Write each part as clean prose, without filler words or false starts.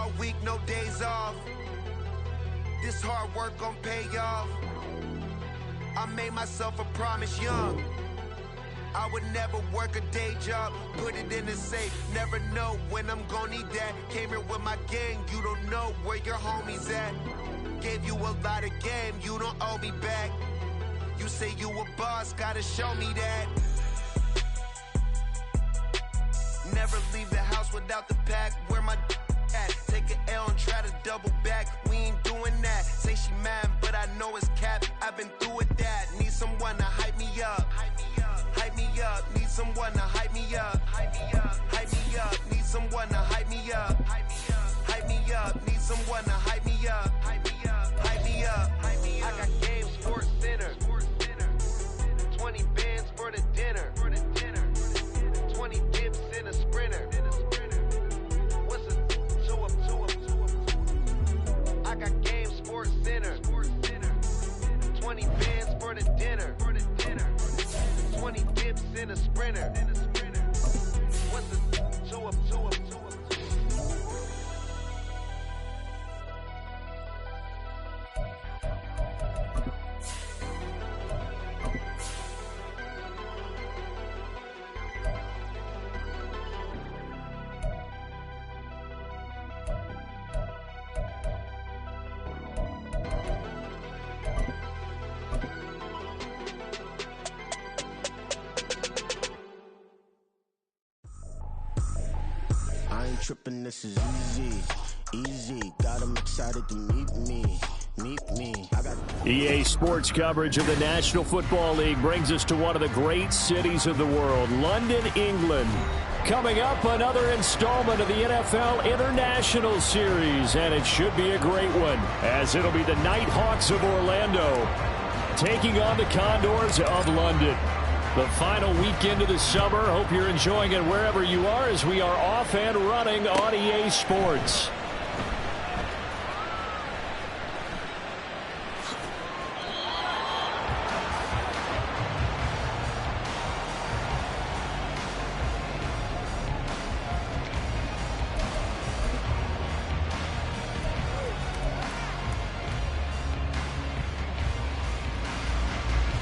all week, no days off. This hard work gon' pay off. I made myself a promise young. I would never work a day job, put it in the safe. Never know when I'm gon' need that. Came here with my gang, you don't know where your homies at. Gave you a lot of game, you don't owe me back. You say you a boss, gotta show me that. Never leave the house without the pack. Where my at? Take an L and try to double back. We ain't doing that. Say she mad, but I know it's cap. I've been through with that. Need someone to hype me up. Hype me up. Need someone to hype me up. Hype me up. Need someone to hype me up. Hype me up. Need someone to hype me up. Hype me up. I got game, sports center. 20 bands for the dinner. 20 dips in a sprinter. What's a 2 up? I got game, sports center. 20 bands for the dinner. 20 dips in a sprinter. What's a 2 up? Trippin', this is easy. Got 'em excited to meet me. EA Sports coverage of the National Football League brings us to one of the great cities of the world, London, England. Coming up, another installment of the NFL International Series, and it should be a great one, as it'll be the Nighthawks of Orlando taking on the Condors of London. The final weekend of the summer. Hope you're enjoying it wherever you are as we are off and running on EA Sports.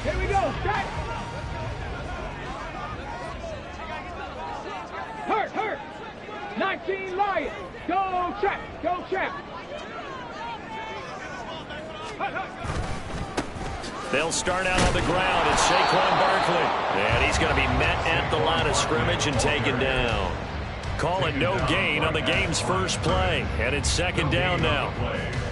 Here we go. Start. Hurt. 19 Lions. Go check. They'll start out on the ground. It's Saquon Barkley. And he's going to be met at the line of scrimmage and taken down. Call it no gain on the game's first play. And it's second down now.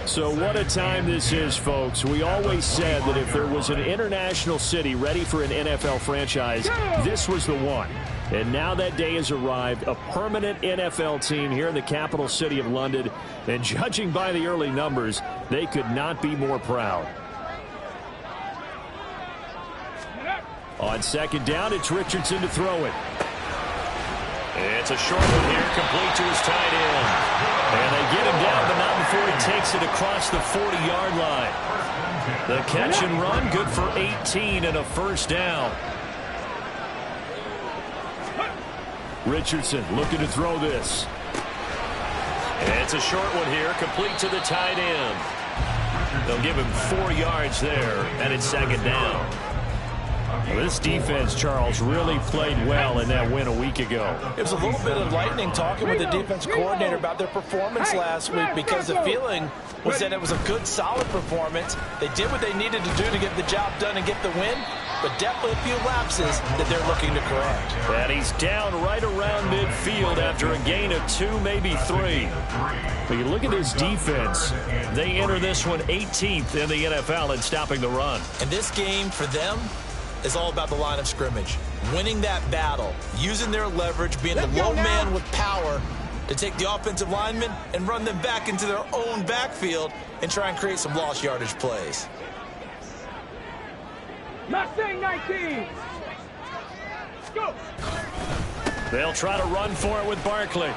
So what a time this is, folks. We always said that if there was an international city ready for an NFL franchise, this was the one. And now that day has arrived, a permanent NFL team here in the capital city of London. And judging by the early numbers, they could not be more proud. On second down, it's Richardson to throw it. It's a short one here, complete to his tight end. And they get him down, but not before he takes it across the 40-yard line. The catch and run, good for 18 and a first down. Richardson looking to throw this. And it's a short one here, complete to the tight end. They'll give him 4 yards there, and it's second down. Well, this defense, Charles, really played well in that win a week ago. It was a little bit of lightning talking with the defense coordinator about their performance last week, because the feeling was that it was a good, solid performance. They did what they needed to do to get the job done and get the win, but definitely a few lapses that they're looking to correct. And he's down right around midfield after a gain of 2, maybe 3. But you look at his defense. They enter this one 18th in the NFL in stopping the run. And this game for them is all about the line of scrimmage. Winning that battle, using their leverage, being the lone man with power to take the offensive linemen and run them back into their own backfield and try and create some lost yardage plays. Mustang 19. Go. They'll try to run for it with Barkley.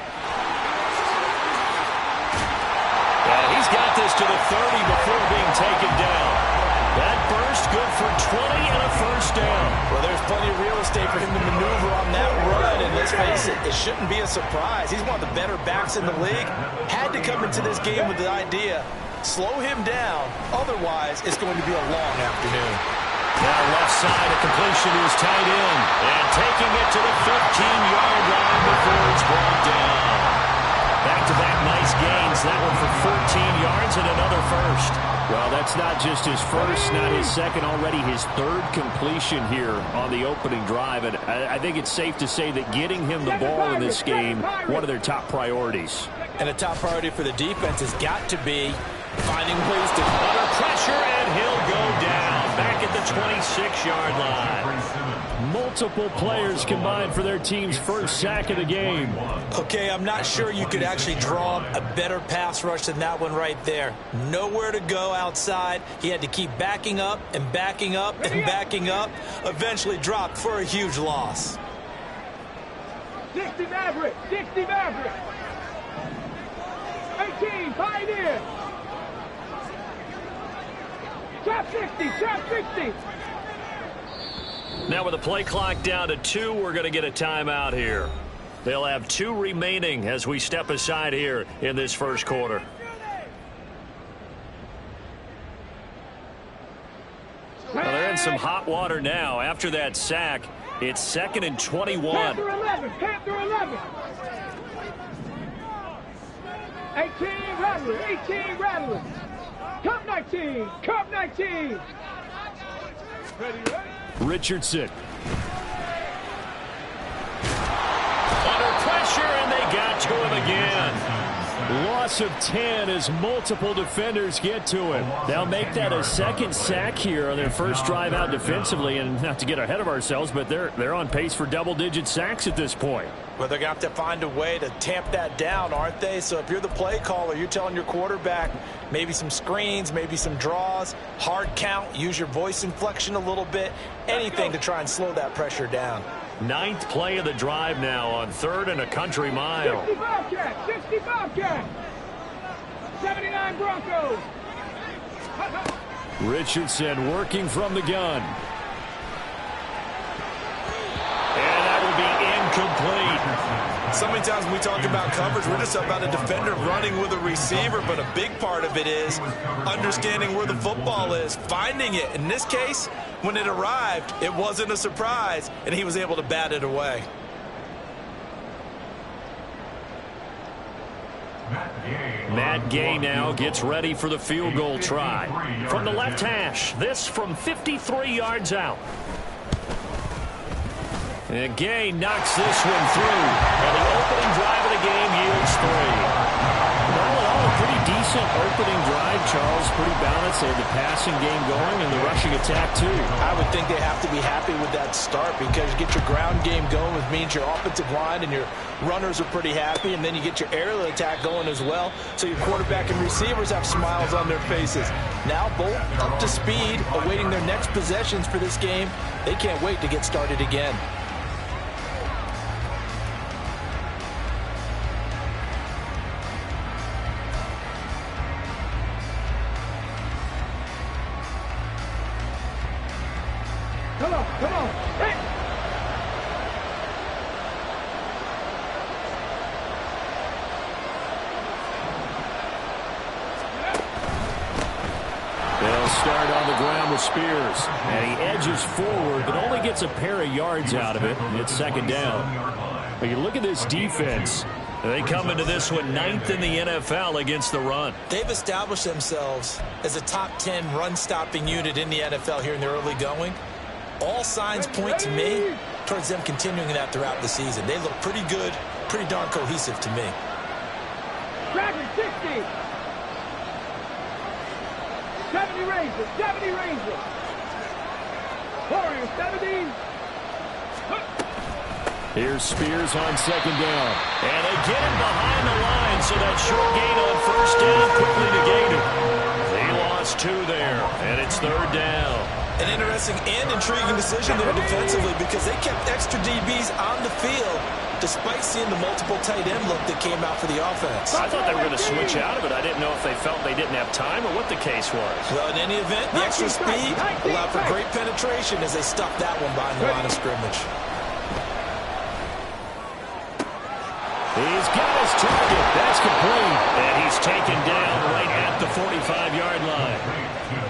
And he's got this to the 30 before being taken down. That burst, good for 20 and a first down. Well, there's plenty of real estate for him to maneuver on that run, and let's face it, it shouldn't be a surprise. He's one of the better backs in the league. Had to come into this game with the idea, slow him down, otherwise it's going to be a long afternoon. Now left side, a completion is tight end, and taking it to the 15-yard line before it's brought down. Back-to-back nice gains, that one for 14 yards and another first. Well, that's not just his first, not his second, already his third completion here on the opening drive. And I think it's safe to say that getting him the ball in this game, one of their top priorities. And a top priority for the defense has got to be finding ways to under pressure, and he'll go down back at the 26-yard line. Multiple players combined for their team's first sack of the game. Okay, I'm not sure you could actually draw a better pass rush than that one right there. Nowhere to go outside. He had to keep backing up and backing up and backing up. Eventually dropped for a huge loss. 60 Maverick, 60 Maverick. 18, Pioneer. Trap 60, trap 60. Now with the play clock down to 2, we're going to get a timeout here. They'll have 2 remaining as we step aside here in this first quarter. Well, they're in some hot water now. After that sack, it's 2nd and 21. Panther 11, Panther 11. 18 Rattler, 18 Rattler. Cup 19, Cup 19. Ready, ready. Richardson. Under pressure, and they got to him again. Loss of 10 as multiple defenders get to him. They'll make that a second sack here on their first drive out defensively, and not to get ahead of ourselves, but they're on pace for double-digit sacks at this point. Well, they're going to have to find a way to tamp that down, aren't they? So if you're the play caller, you're telling your quarterback maybe some screens, maybe some draws, hard count, use your voice inflection a little bit, anything to try and slow that pressure down. 9th play of the drive now on 3rd and a country mile. 60 Bobcat, 60 Bobcat. 79 Broncos. Richardson working from the gun. And that will be incomplete. So many times when we talk about coverage, we're just about a defender running with a receiver, but a big part of it is understanding where the football is, finding it. In this case, when it arrived, it wasn't a surprise, and he was able to bat it away. Matt Gay now gets ready for the field goal try. From the left hash, this from 53 yards out. And Gay knocks this one through. And the opening drive of the game yields 3. All in all, a pretty decent opening drive, Charles. Pretty balanced. They had the passing game going and the rushing attack, too. I would think they have to be happy with that start because you get your ground game going, which means your offensive line and your runners are pretty happy, and then you get your aerial attack going as well, so your quarterback and receivers have smiles on their faces. Now both up to speed, awaiting their next possessions for this game. They can't wait to get started again. Come on, come on. Hey. They'll start on the ground with Spears. And he edges forward, but only gets a pair of yards out of it. It's 2nd down. But you look at this defense. They come into this one 9th in the NFL against the run. They've established themselves as a top 10 run-stopping unit in the NFL here in the early going. All signs point to me towards them continuing that throughout the season. They look pretty good, pretty darn cohesive to me. Dragon 60. 70 Rangers, 70 Rangers. Warriors 70. Here's Spears on 2nd down. And they get him behind the line, so that short gain on 1st down quickly negated. They lost 2 there, and it's 3rd down. An interesting and intriguing decision there defensively because they kept extra DBs on the field despite seeing the multiple tight end look that came out for the offense. I thought they were going to switch out of it. I didn't know if they felt they didn't have time or what the case was. Well, in any event, the extra speed allowed for great penetration as they stuffed that one behind the line of scrimmage. He's got his target. That's complete. And he's taken down right at the 45-yard line.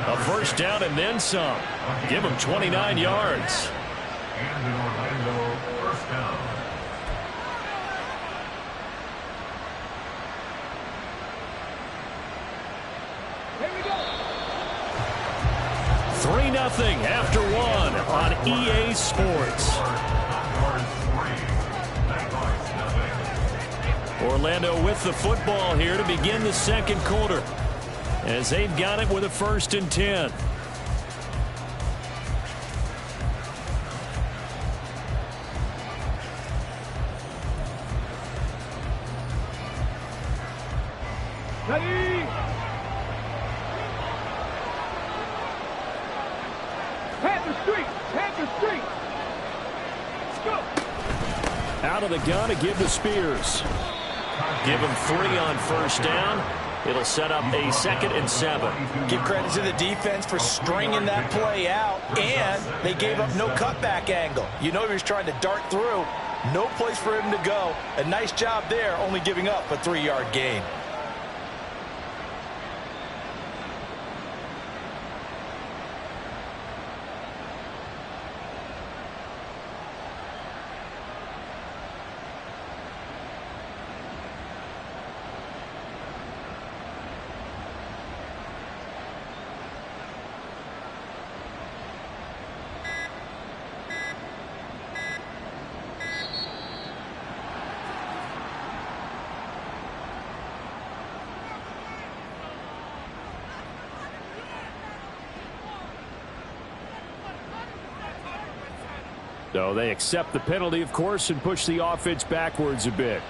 A first down and then some. Give him 29 yards. And an Orlando first down. Here we go. 3-0 after one on EA Sports. Orlando with the football here to begin the second quarter as they've got it with a 1st and 10. Ready. Panther Street. Panther Street. Go. Out of the gun to give to Spears. Give him 3 on first down. It'll set up a 2nd and 7. Give credit to the defense for stringing that play out, and they gave up no cutback angle. You know he was trying to dart through. No place for him to go. A nice job there, only giving up a 3-yard gain. So they accept the penalty, of course, and push the offense backwards a bit.